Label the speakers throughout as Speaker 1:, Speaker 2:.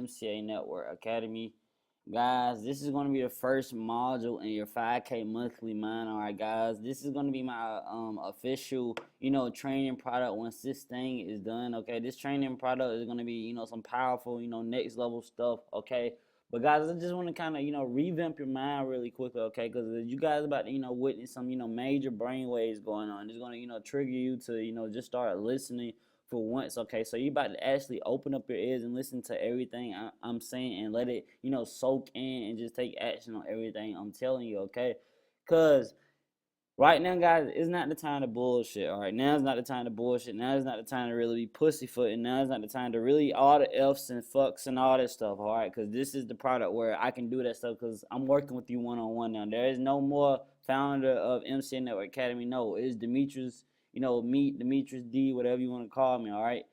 Speaker 1: MCA Network Academy. Guys, this is going to be the first module in your 5K monthly mind. All right, guys, this is going to be my official, training product once this thing is done. Okay, this training product is going to be, some powerful, next level stuff. Okay, but guys, I just want to kind of, revamp your mind really quickly. Okay, because you guys about to, witness some, major brain waves going on. It's going to, trigger you to, just start listening for once. Okay, so you about to actually open up your ears and listen to everything I'm saying and let it, soak in and just take action on everything I'm telling you. Okay, because right now, guys, it's not the time to bullshit. All right, now is not the time to bullshit. Now is not the time to really be pussyfooting. Now is not the time to really all the F's and fucks and all that stuff. All right, because this is the product where I can do that stuff because I'm working with you one on one now. There is no more founder of MCA Network Academy. No, it is Demetrius. Me, Demetrius D, whatever you want to call me. All right.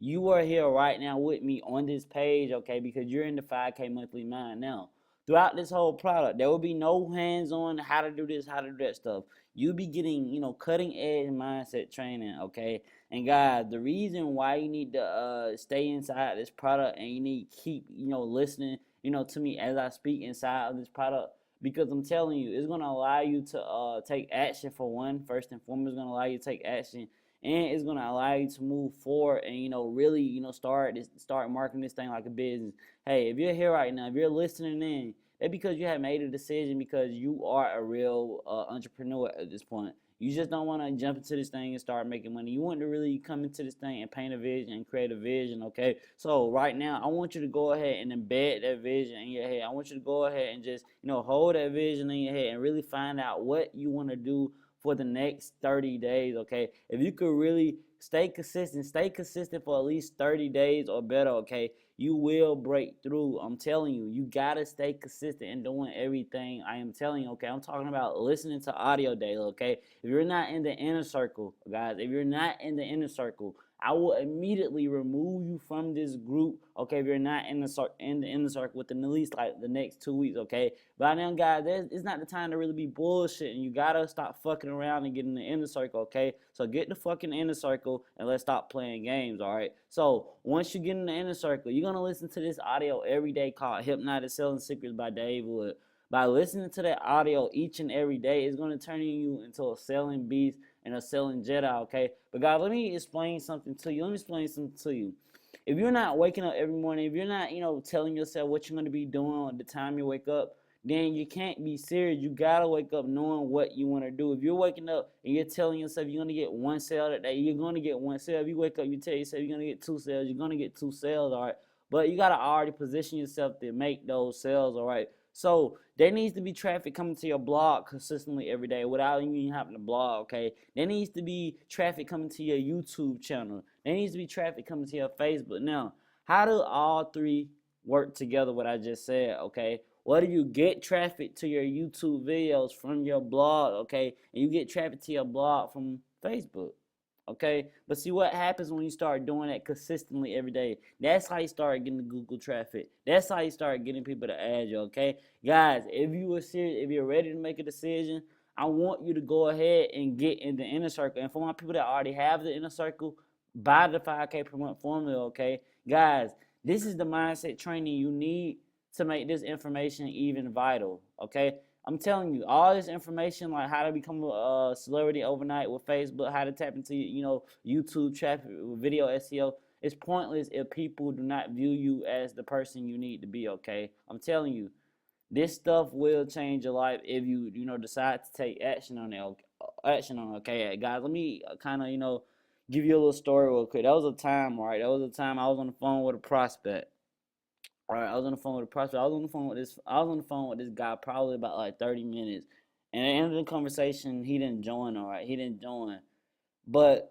Speaker 1: You are here right now with me on this page, okay, because you're in the 5K monthly mind. Now, throughout this whole product, there will be no hands-on how to do this, how to do that stuff. You'll be getting, cutting edge mindset training, okay? And guys, the reason why you need to stay inside this product and you need to keep, listening, to me as I speak inside of this product, because I'm telling you, it's gonna allow you to take action for one. First and foremost, it's gonna allow you to take action, and it's gonna allow you to move forward and really start marketing this thing like a business. Hey, if you're here right now, if you're listening in, it's because you have made a decision because you are a real entrepreneur at this point. You just don't want to jump into this thing and start making money. You want to really come into this thing and paint a vision and create a vision, okay? So right now, I want you to go ahead and embed that vision in your head. I want you to go ahead and just, hold that vision in your head and really find out what you want to do for the next 30 days, okay? If you could really stay consistent for at least 30 days or better, okay? You will break through. I'm telling you, you gotta stay consistent in doing everything I am telling you, okay? I'm talking about listening to audio daily, okay? If you're not in the inner circle, guys, if you're not in the inner circle, I will immediately remove you from this group, okay? If you're not in the inner circle within at least like the next 2 weeks, okay? By now, guys, it's not the time to really be bullshitting. You gotta stop fucking around and get in the inner circle, okay? So get the fucking inner circle and let's stop playing games, all right? So once you get in the inner circle, you're gonna listen to this audio every day called Hypnotic Selling Secrets by Dave Wood. By listening to that audio each and every day, it's gonna turn you into a selling beast and a selling Jedi, okay? But guys, let me explain something to you. If you're not waking up every morning, if you're not, telling yourself what you're gonna be doing at the time you wake up, then you can't be serious. You gotta wake up knowing what you want to do. If you're waking up and you're telling yourself you're gonna get one sale that day, you're gonna get one sale. If you wake up, you tell yourself you're gonna get two sales, you're gonna get two sales, all right? But you gotta already position yourself to make those sales, all right? So there needs to be traffic coming to your blog consistently every day without even having to blog, okay? There needs to be traffic coming to your YouTube channel. There needs to be traffic coming to your Facebook. Now, how do all three work together, what I just said, okay? What do you get traffic to your YouTube videos from your blog, okay? And you get traffic to your blog from Facebook, okay? But see what happens when you start doing that consistently every day. That's how you start getting the Google traffic. That's how you start getting people to add you, okay? Guys, if you are serious, if you're ready to make a decision, I want you to go ahead and get in the inner circle. And for my people that already have the inner circle, buy the 5K per month formula, okay? Guys, this is the mindset training you need to make this information even vital, okay? I'm telling you, all this information, like how to become a celebrity overnight with Facebook, how to tap into, YouTube traffic, video SEO, it's pointless if people do not view you as the person you need to be, okay? I'm telling you, this stuff will change your life if you, decide to take action on it, okay? Guys, let me kind of, give you a little story real quick. That was a time, right? That was a time I was on the phone with a prospect. All right, I was on the phone with a prospect. I was on the phone with this guy probably about like 30 minutes. And at the end of the conversation, he didn't join, all right? He didn't join. But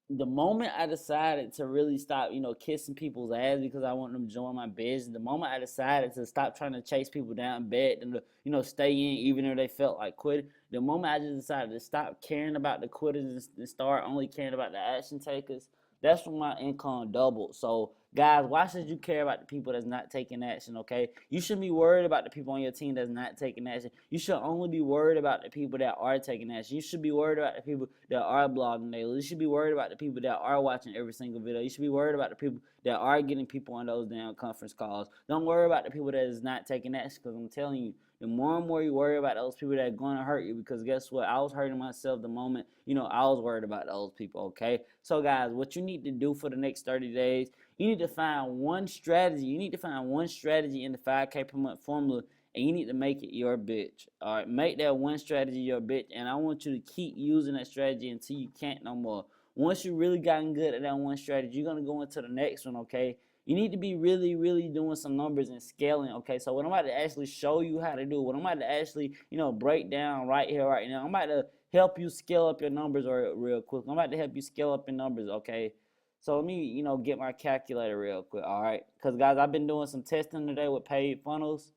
Speaker 1: the moment I decided to really stop, kissing people's ass because I want them to join my business, the moment I decided to stop trying to chase people down, bed and to, stay in even if they felt like quitting, the moment I just decided to stop caring about the quitters and start only caring about the action takers, that's when my income doubled. So guys, why should you care about the people that's not taking action, okay? You shouldn't be worried about the people on your team that's not taking action. You should only be worried about the people that are taking action. You should be worried about the people that are blogging daily. You should be worried about the people that are watching every single video. You should be worried about the people that are getting people on those damn conference calls. Don't worry about the people that is not taking action, because I'm telling you, the more and more you worry about those people that are going to hurt you, because guess what? I was hurting myself the moment, I was worried about those people, okay? So, guys, what you need to do for the next 30 days, you need to find one strategy. You need to find one strategy in the 5K per month formula, and you need to make it your bitch. All right, make that one strategy your bitch, and I want you to keep using that strategy until you can't no more. Once you really gotten good at that one strategy, you're going to go into the next one, okay? You need to be really, really doing some numbers and scaling, okay? So what I'm about to actually show you how to do, what I'm about to actually, break down right here, right now, I'm about to help you scale up your numbers real quick. I'm about to help you scale up your numbers, okay? So let me, get my calculator real quick, all right? Because, guys, I've been doing some testing today with paid funnels,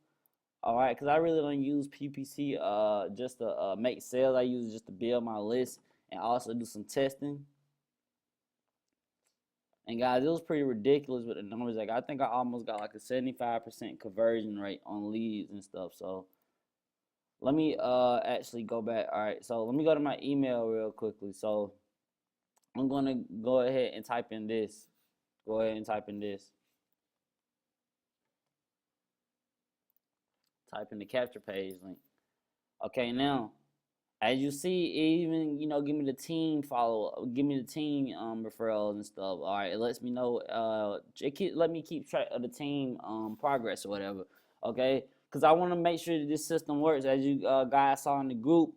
Speaker 1: all right? Because I really don't use PPC just to make sales. I use it just to build my list and also do some testing. And guys, it was pretty ridiculous with the numbers. Like, I think I almost got like a 75% conversion rate on leads and stuff. So let me actually go back. All right, so let me go to my email real quickly. So I'm gonna go ahead and type in this. Go ahead and type in this. Type in the capture page link. Okay, now as you see, it even give me the team give me the team referrals and stuff. All right, it lets me know. Let me keep track of the team progress or whatever. Okay, because I want to make sure that this system works. As you guys saw in the group,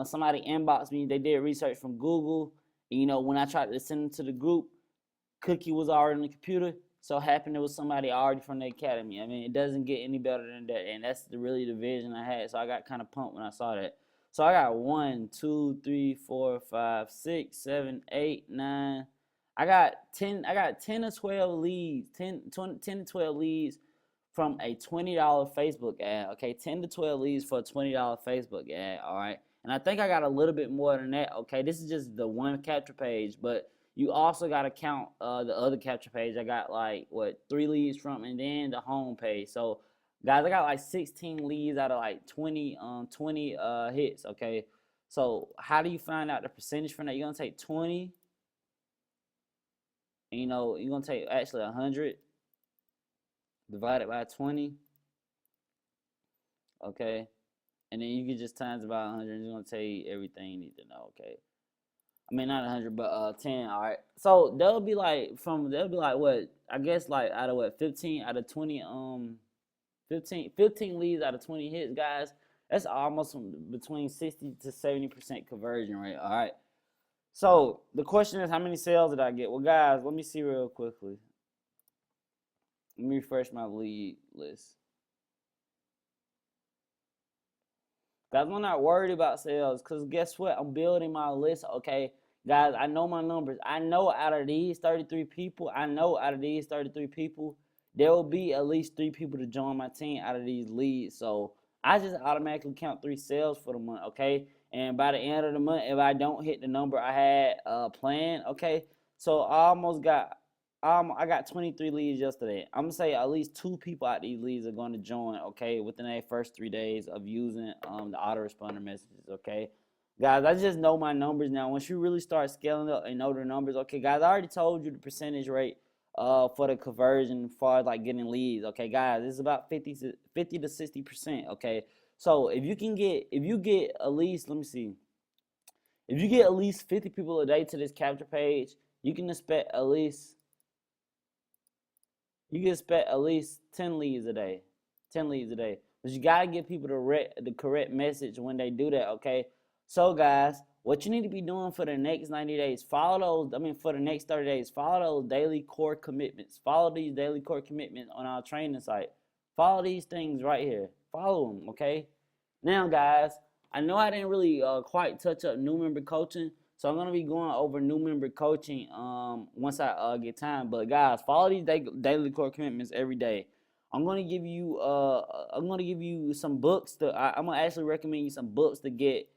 Speaker 1: somebody inboxed me. They did research from Google. When I tried to send them to the group, cookie was already on the computer. So happened it was somebody already from the academy. I mean, it doesn't get any better than that, and that's really the vision I had. So I got kind of pumped when I saw that. So I got 1, 2, 3, 4, 5, 6, 7, 8, 9. I got 10 to 12 leads, 10 to 12 leads from a $20 Facebook ad. Okay, 10 to 12 leads for a $20 Facebook ad. All right. And I think I got a little bit more than that. Okay, this is just the one capture page, but you also got to count the other capture page. I got like 3 leads from, and then the home page. So guys, I got like 16 leads out of like 20 hits, okay? So how do you find out the percentage from that? You're going to take 20, and you're going to take actually 100 divided by 20, okay? And then you can just times it by 100. It's going to tell you everything you need to know, okay? I mean, not 100, but 10, all right? So they'll be like what? I guess like out of what, 15 out of 20, 15 leads out of 20 hits, guys. That's almost between 60 to 70% conversion rate. All right. So the question is, how many sales did I get? Well, guys, let me see real quickly. Let me refresh my lead list. Guys, I'm not worried about sales, because guess what? I'm building my list, okay? Guys, I know my numbers. I know out of these 33 people, there will be at least 3 people to join my team out of these leads. So I just automatically count 3 sales for the month, okay? And by the end of the month, if I don't hit the number I had planned, okay? So I got 23 leads yesterday. I'm gonna say at least 2 people out of these leads are going to join, okay, within the first 3 days of using the autoresponder messages, okay? Guys, I just know my numbers now. Once you really start scaling up and know the numbers, okay, guys, I already told you the percentage rate for the conversion as far as like getting leads, okay, guys, this is about 50 to 60%, okay? So if you get at least, let me see, if you get at least 50 people a day to this capture page, you can expect at least 10 leads a day. 10 leads a day. But you gotta give people the correct message when they do that, okay? So guys, what you need to be doing for the next 90 days, for the next 30 days, follow those daily core commitments. Follow these daily core commitments on our training site. Follow these things right here. Follow them, okay? Now, guys, I know I didn't really quite touch up new member coaching, so I'm going to be going over new member coaching once I get time. But, guys, follow these daily core commitments every day. I'm going to give you some books. I'm going to actually recommend you some books to get,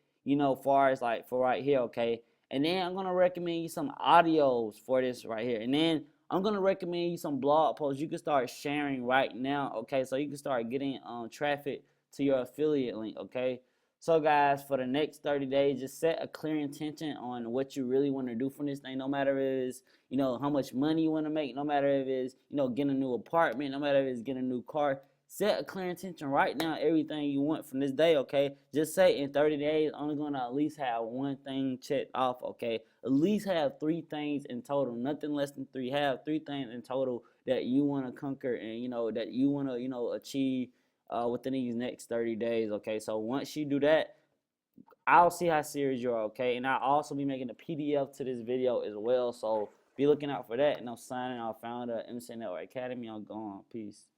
Speaker 1: far as like for right here, okay? And then I'm going to recommend you some audios for this right here. And then I'm gonna recommend you some blog posts you can start sharing right now, okay? So you can start getting traffic to your affiliate link, okay? So guys, for the next 30 days, just set a clear intention on what you really want to do from this thing. No matter if it's, you know, how much money you want to make, no matter if it's, you know, getting a new apartment, no matter if it's getting a new car. Set a clear intention right now, everything you want from this day, okay? Just say in 30 days, I'm gonna at least have one thing checked off, okay? At least have 3 things in total, nothing less than 3. Have 3 things in total that you want to conquer and, you know, that you want to, you know, achieve within these next 30 days, okay? So once you do that, I'll see how serious you are, okay? And I'll also be making a PDF to this video as well, so be looking out for that. And I'm signing off, founder of MC Network Academy. I'm gone. Peace.